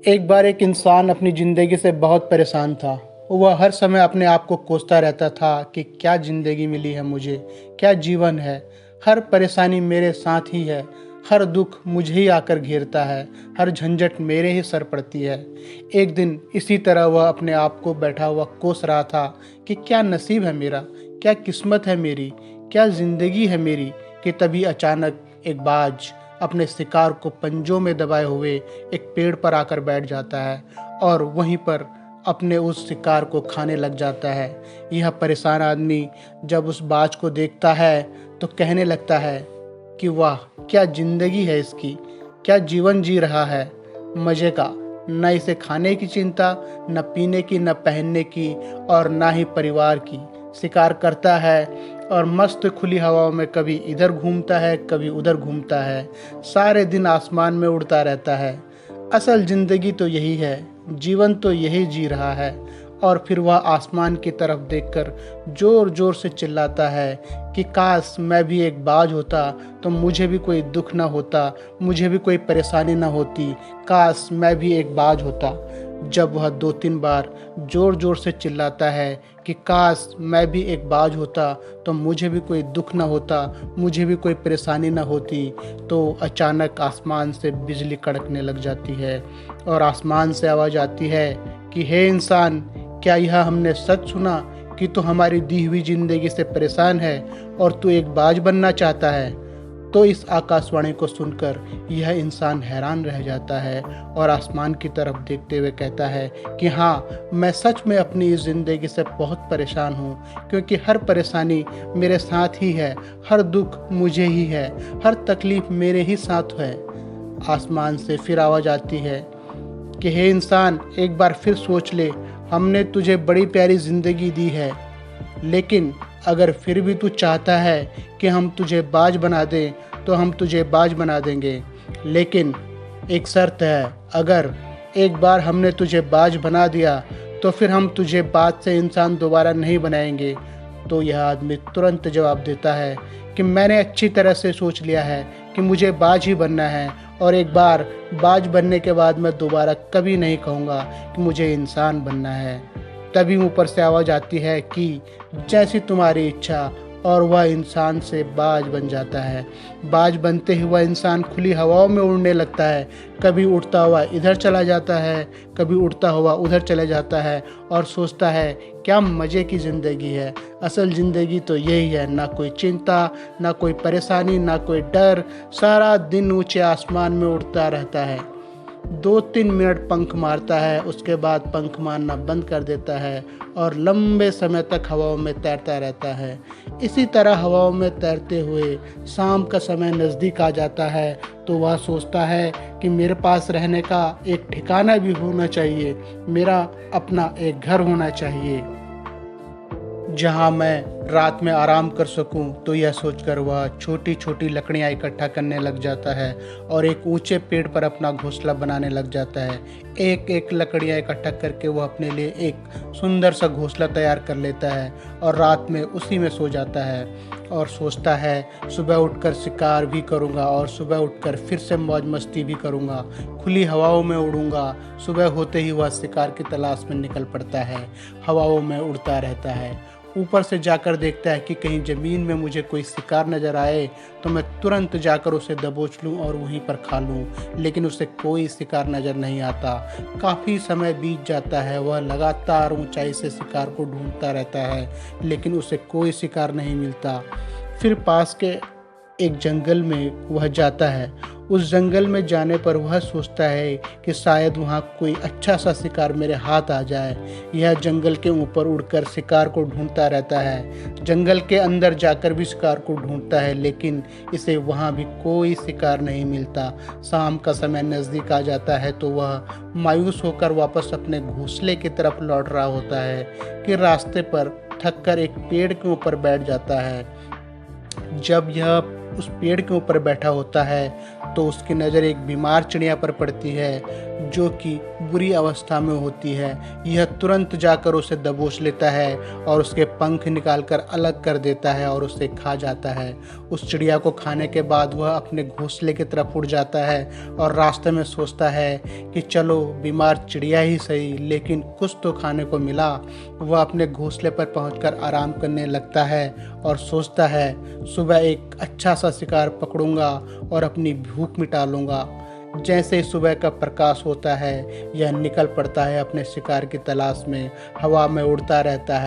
एक बार एक इंसान अपनी ज़िंदगी से बहुत परेशान था। वह हर समय अपने आप को कोसता रहता था कि क्या ज़िंदगी मिली है मुझे, क्या जीवन है। हर परेशानी मेरे साथ ही है, हर दुख मुझे ही आकर घेरता है, हर झंझट मेरे ही सर पड़ती है। एक दिन इसी तरह वह अपने आप को बैठा हुआ कोस रहा था कि क्या नसीब है मेरा, क्या किस्मत है मेरी, क्या ज़िंदगी है मेरी, कि तभी अचानक एक बाज अपने शिकार को पंजों में दबाए हुए एक पेड़ पर आकर बैठ जाता है और वहीं पर अपने उस शिकार को खाने लग जाता है। यह परेशान आदमी जब उस बाज को देखता है तो कहने लगता है कि वाह, क्या ज़िंदगी है इसकी, क्या जीवन जी रहा है मज़े का। न इसे खाने की चिंता, न पीने की, न पहनने की और ना ही परिवार की। शिकार करता है और मस्त खुली हवाओं में कभी इधर घूमता है, कभी उधर घूमता है। सारे दिन आसमान में उड़ता रहता है। असल ज़िंदगी तो यही है, जीवन तो यही जी रहा है। और फिर वह आसमान की तरफ देखकर ज़ोर ज़ोर से चिल्लाता है कि काश मैं भी एक बाज होता तो मुझे भी कोई दुख ना होता, मुझे भी कोई परेशानी ना होती। काश मैं भी एक बाज होता। जब वह 2-3 बार ज़ोर ज़ोर से चिल्लाता है कि काश मैं भी एक बाज होता तो मुझे भी कोई दुख ना होता, मुझे भी कोई परेशानी ना होती, तो अचानक आसमान से बिजली कड़कने लग जाती है और आसमान से आवाज़ आती है कि हे इंसान, क्या यह हमने सच सुना कि तू हमारी दी हुई ज़िंदगी से परेशान है और तू एक बाज बनना चाहता है। तो इस आकाशवाणी को सुनकर यह इंसान हैरान रह जाता है और आसमान की तरफ देखते हुए कहता है कि हाँ, मैं सच में अपनी इस ज़िंदगी से बहुत परेशान हूँ, क्योंकि हर परेशानी मेरे साथ ही है, हर दुख मुझे ही है, हर तकलीफ़ मेरे ही साथ है। आसमान से फिर आवाज़ आती है कि हे इंसान, एक बार फिर सोच ले, हमने तुझे बड़ी प्यारी ज़िंदगी दी है, लेकिन अगर फिर भी तू चाहता है कि हम तुझे बाज बना दें तो हम तुझे बाज बना देंगे, लेकिन एक शर्त है, अगर एक बार हमने तुझे बाज बना दिया तो फिर हम तुझे बाज से इंसान दोबारा नहीं बनाएंगे। तो यह आदमी तुरंत जवाब देता है कि मैंने अच्छी तरह से सोच लिया है कि मुझे बाज ही बनना है और एक बार बाज बनने के बाद मैं दोबारा कभी नहीं कहूँगा कि मुझे इंसान बनना है। तभी ऊपर से आवाज़ आती है कि जैसी तुम्हारी इच्छा, और वह इंसान से बाज बन जाता है। बाज बनते ही वह इंसान खुली हवाओं में उड़ने लगता है। कभी उड़ता हुआ इधर चला जाता है, कभी उड़ता हुआ उधर चले जाता है और सोचता है क्या मज़े की ज़िंदगी है। असल ज़िंदगी तो यही है, ना कोई चिंता, ना कोई परेशानी, ना कोई डर। सारा दिन ऊंचे आसमान में उड़ता रहता है। 2-3 मिनट पंख मारता है, उसके बाद पंख मारना बंद कर देता है और लंबे समय तक हवाओं में तैरता रहता है। इसी तरह हवाओं में तैरते हुए शाम का समय नज़दीक आ जाता है तो वह सोचता है कि मेरे पास रहने का एक ठिकाना भी होना चाहिए, मेरा अपना एक घर होना चाहिए जहाँ मैं रात में आराम कर सकूं। तो यह सोचकर वह छोटी छोटी लकड़ियाँ इकट्ठा करने लग जाता है और एक ऊंचे पेड़ पर अपना घोंसला बनाने लग जाता है। एक एक लकड़ियाँ इकट्ठा करके वह अपने लिए एक सुंदर सा घोंसला तैयार कर लेता है और रात में उसी में सो जाता है और सोचता है सुबह उठकर शिकार भी करूँगा और सुबह उठकर फिर से मौज मस्ती भी करूँगा, खुली हवाओं में उड़ूँगा। सुबह होते ही वह शिकार की तलाश में निकल पड़ता है, हवाओं में उड़ता रहता है। ऊपर से जाकर देखता है कि कहीं ज़मीन में मुझे कोई शिकार नज़र आए तो मैं तुरंत जाकर उसे दबोच लूं और वहीं पर खा लूं, लेकिन उसे कोई शिकार नज़र नहीं आता। काफ़ी समय बीत जाता है, वह लगातार ऊंचाई से शिकार को ढूंढता रहता है, लेकिन उसे कोई शिकार नहीं मिलता। फिर पास के एक जंगल में वह जाता है। उस जंगल में जाने पर वह सोचता है कि शायद वहाँ कोई अच्छा सा शिकार मेरे हाथ आ जाए। यह जंगल के ऊपर उड़कर शिकार को ढूंढता रहता है, जंगल के अंदर जाकर भी शिकार को ढूंढता है, लेकिन इसे वहाँ भी कोई शिकार नहीं मिलता। शाम का समय नज़दीक आ जाता है तो वह मायूस होकर वापस अपने घोंसले की तरफ लौट रहा होता है कि रास्ते पर थककर एक पेड़ के ऊपर बैठ जाता है। जब यह उस पेड़ के ऊपर बैठा होता है तो उसकी नज़र एक बीमार चिड़िया पर पड़ती है जो कि बुरी अवस्था में होती है। यह तुरंत जाकर उसे दबोच लेता है और उसके पंख निकालकर अलग कर देता है और उसे खा जाता है। उस चिड़िया को खाने के बाद वह अपने घोंसले की तरफ उड़ जाता है और रास्ते में सोचता है कि चलो बीमार चिड़िया ही सही, लेकिन कुछ तो खाने को मिला। वह अपने घोंसले पर पहुंचकर आराम करने लगता है और सोचता है सुबह एक अच्छा सा शिकार पकड़ूंगा और अपनी भूख मिटा लूँगा। जैसे ही सुबह का प्रकाश होता है यह निकल पड़ता है अपने शिकार की तलाश में। हवा में उड़ता रहता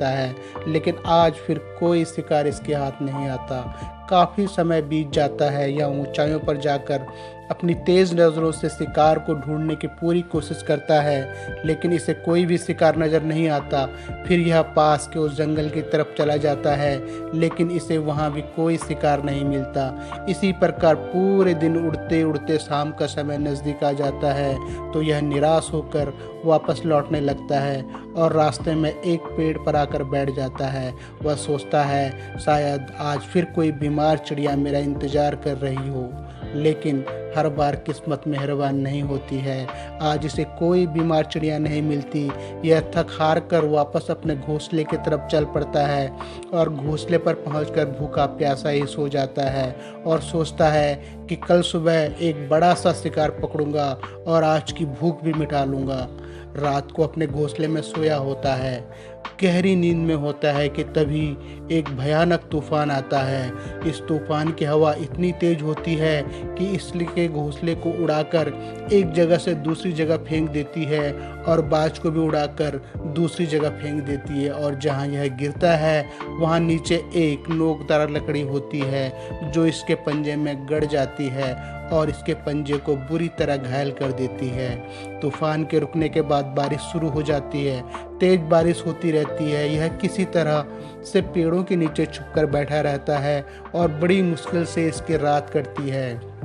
है, लेकिन आज फिर कोई शिकार इसके हाथ नहीं आता। काफ़ी समय बीत जाता है। यह ऊंचाइयों पर जाकर अपनी तेज़ नज़रों से शिकार को ढूंढने की पूरी कोशिश करता है, लेकिन इसे कोई भी शिकार नज़र नहीं आता। फिर यह पास के उस जंगल की तरफ चला जाता है, लेकिन इसे वहाँ भी कोई शिकार नहीं मिलता। इसी प्रकार पूरे दिन उड़ते उड़ते शाम का समय नज़दीक आ जाता है, तो यह निराश होकर वापस लौटने लगता है और रास्ते में एक पेड़ पर आकर बैठ जाता है। वह सोचता है शायद आज फिर कोई बीमार चिड़िया मेरा इंतज़ार कर रही हो, लेकिन हर बार किस्मत मेहरबान नहीं होती है। आज इसे कोई बीमार चिड़िया नहीं मिलती। यह थक हार कर वापस अपने घोंसले की तरफ चल पड़ता है और घोंसले पर पहुंचकर भूखा प्यासा ही सो जाता है और सोचता है कि कल सुबह एक बड़ा सा शिकार पकड़ूंगा और आज की भूख भी मिटा लूँगा। रात को अपने घोंसले में सोया होता है, गहरी नींद में होता है कि तभी एक भयानक तूफान आता है। इस तूफान की हवा इतनी तेज होती है कि इसके घोंसले को उड़ाकर एक जगह से दूसरी जगह फेंक देती है और बाज को भी उड़ाकर दूसरी जगह फेंक देती है। और जहाँ यह गिरता है वहाँ नीचे एक नोकदार लकड़ी होती है जो इसके पंजे में गड़ जाती है और इसके पंजे को बुरी तरह घायल कर देती है। तूफान के रुकने के बाद बारिश शुरू हो जाती है। तेज बारिश होती रहती है। यह किसी तरह से पेड़ों के नीचे छुपकर बैठा रहता है और बड़ी मुश्किल से इसकी रात कटती है।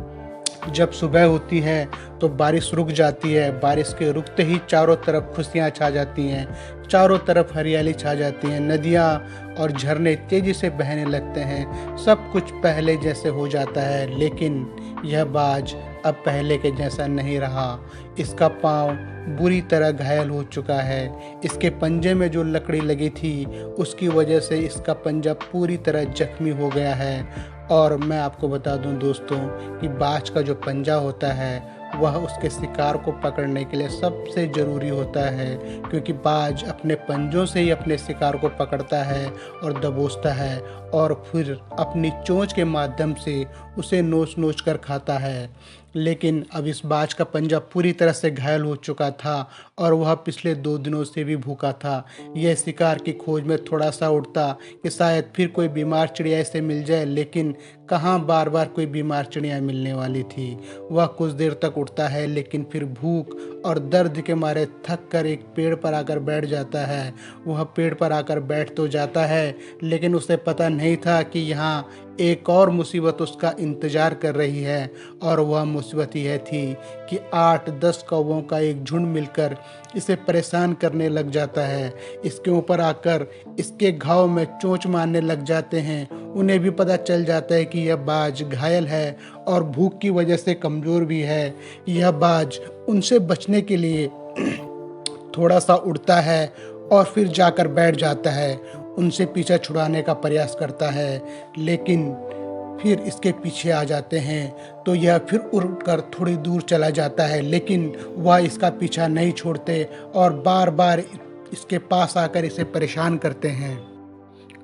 जब सुबह होती है तो बारिश रुक जाती है। बारिश के रुकते ही चारों तरफ खुशियाँ छा जाती हैं, चारों तरफ हरियाली छा जाती है। नदियाँ और झरने तेजी से बहने लगते हैं। सब कुछ पहले जैसे हो जाता है, लेकिन यह बाज अब पहले के जैसा नहीं रहा। इसका पाँव बुरी तरह घायल हो चुका है। इसके पंजे में जो लकड़ी लगी थी उसकी वजह से इसका पंजा पूरी तरह जख्मी हो गया है। और मैं आपको बता दूं दोस्तों कि बाज का जो पंजा होता है वह उसके शिकार को पकड़ने के लिए सबसे ज़रूरी होता है, क्योंकि बाज अपने पंजों से ही अपने शिकार को पकड़ता है और दबोचता है और फिर अपनी चोंच के माध्यम से उसे नोच नोच कर खाता है। लेकिन अब इस बाज का पंजा पूरी तरह से घायल हो चुका था और वह पिछले 2 दिनों से भी भूखा था। यह शिकार की खोज में थोड़ा सा उड़ता कि शायद फिर कोई बीमार चिड़िया इसे मिल जाए, लेकिन कहाँ बार बार कोई बीमार चिड़िया मिलने वाली थी। वह कुछ देर तक उड़ता है, लेकिन फिर भूख और दर्द के मारे थक कर एक पेड़ पर आकर बैठ जाता है। वह पेड़ पर आकर बैठ तो जाता है, लेकिन उसे पता नहीं था कि यहाँ एक और मुसीबत उसका इंतज़ार कर रही है। और वह मुसीबत यह थी कि 8-10 कौवों का एक झुंड मिलकर इसे परेशान करने लग जाता है। इसके ऊपर आकर इसके घाव में चोंच मारने लग जाते हैं। उन्हें भी पता चल जाता है कि यह बाज घायल है और भूख की वजह से कमज़ोर भी है। यह बाज उनसे बचने के लिए थोड़ा सा उड़ता है और फिर जाकर बैठ जाता है। उनसे पीछा छुड़ाने का प्रयास करता है, लेकिन फिर इसके पीछे आ जाते हैं तो यह फिर उड़कर थोड़ी दूर चला जाता है, लेकिन वह इसका पीछा नहीं छोड़ते और बार बार इसके पास आकर इसे परेशान करते हैं।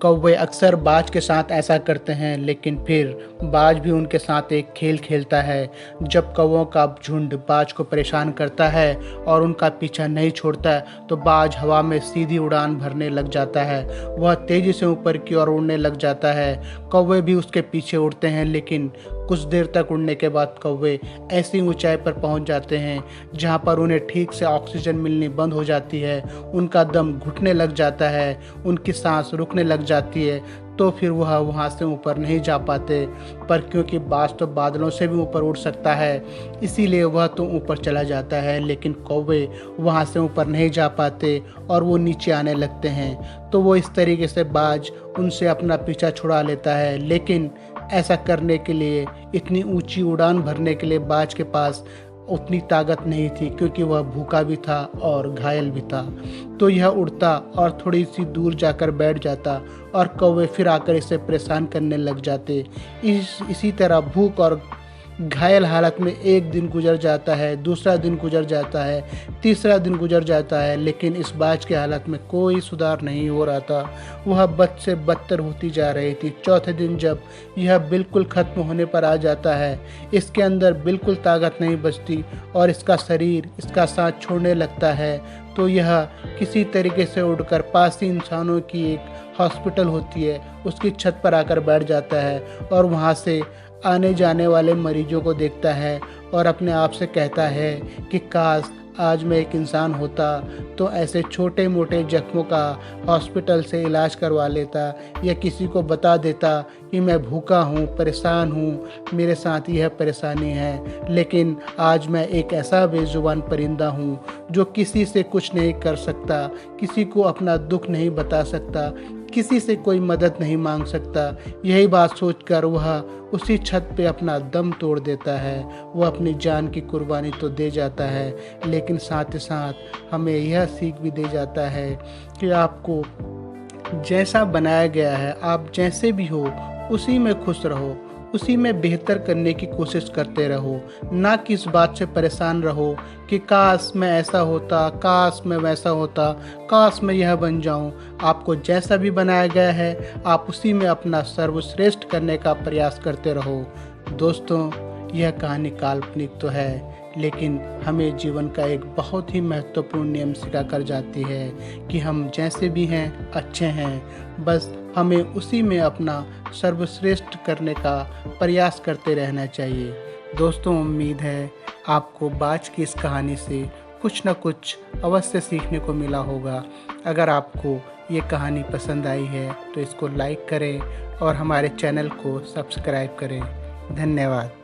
कौवे अक्सर बाज के साथ ऐसा करते हैं, लेकिन फिर बाज भी उनके साथ एक खेल खेलता है। जब कौवों का झुंड बाज को परेशान करता है और उनका पीछा नहीं छोड़ता है तो बाज हवा में सीधी उड़ान भरने लग जाता है। वह तेज़ी से ऊपर की ओर उड़ने लग जाता है। कौवे भी उसके पीछे उड़ते हैं, लेकिन कुछ देर तक उड़ने के बाद कौवे ऐसी ऊंचाई पर पहुंच जाते हैं जहां पर उन्हें ठीक से ऑक्सीजन मिलनी बंद हो जाती है। उनका दम घुटने लग जाता है, उनकी सांस रुकने लग जाती है, तो फिर वह वहाँ से ऊपर नहीं जा पाते। पर क्योंकि बाज तो बादलों से भी ऊपर उड़ सकता है, इसीलिए वह तो ऊपर चला जाता है, लेकिन कौवे वहाँ से ऊपर नहीं जा पाते और वो नीचे आने लगते हैं। तो वो इस तरीके से बाज उनसे अपना पीछा छुड़ा लेता है, लेकिन ऐसा करने के लिए, इतनी ऊंची उड़ान भरने के लिए बाज के पास उतनी ताकत नहीं थी, क्योंकि वह भूखा भी था और घायल भी था। तो यह उड़ता और थोड़ी सी दूर जाकर बैठ जाता और कौवे फिर आकर इसे परेशान करने लग जाते। इसी तरह भूख और घायल हालत में एक दिन गुजर जाता है, दूसरा दिन गुजर जाता है, तीसरा दिन गुजर जाता है, लेकिन इस बाज की हालत में कोई सुधार नहीं हो रहा था। वह बद से बदतर होती जा रही थी। चौथे दिन जब यह बिल्कुल ख़त्म होने पर आ जाता है, इसके अंदर बिल्कुल ताकत नहीं बचती और इसका शरीर इसका साथ छोड़ने लगता है, तो यह किसी तरीके से उड़कर पास ही इंसानों की एक हॉस्पिटल होती है उसकी छत पर आकर बैठ जाता है और वहाँ से आने जाने वाले मरीजों को देखता है और अपने आप से कहता है कि काश आज मैं एक इंसान होता तो ऐसे छोटे मोटे जख्मों का हॉस्पिटल से इलाज करवा लेता, या किसी को बता देता कि मैं भूखा हूँ, परेशान हूँ, मेरे साथ यह परेशानी है। लेकिन आज मैं एक ऐसा बेजुबान परिंदा हूँ जो किसी से कुछ नहीं कर सकता, किसी को अपना दुख नहीं बता सकता, किसी से कोई मदद नहीं मांग सकता। यही बात सोचकर वह उसी छत पे अपना दम तोड़ देता है। वह अपनी जान की कुर्बानी तो दे जाता है, लेकिन साथ ही साथ हमें यह सीख भी दे जाता है कि आपको जैसा बनाया गया है, आप जैसे भी हो उसी में खुश रहो, उसी में बेहतर करने की कोशिश करते रहो, ना कि इस बात से परेशान रहो कि काश मैं ऐसा होता, काश मैं वैसा होता, काश मैं यह बन जाऊं। आपको जैसा भी बनाया गया है आप उसी में अपना सर्वश्रेष्ठ करने का प्रयास करते रहो। दोस्तों, यह कहानी काल्पनिक तो है, लेकिन हमें जीवन का एक बहुत ही महत्वपूर्ण नियम सिखा कर जाती है कि हम जैसे भी हैं अच्छे हैं, बस हमें उसी में अपना सर्वश्रेष्ठ करने का प्रयास करते रहना चाहिए। दोस्तों, उम्मीद है आपको बाज की इस कहानी से कुछ न कुछ अवश्य सीखने को मिला होगा। अगर आपको ये कहानी पसंद आई है तो इसको लाइक करें और हमारे चैनल को सब्सक्राइब करें। धन्यवाद।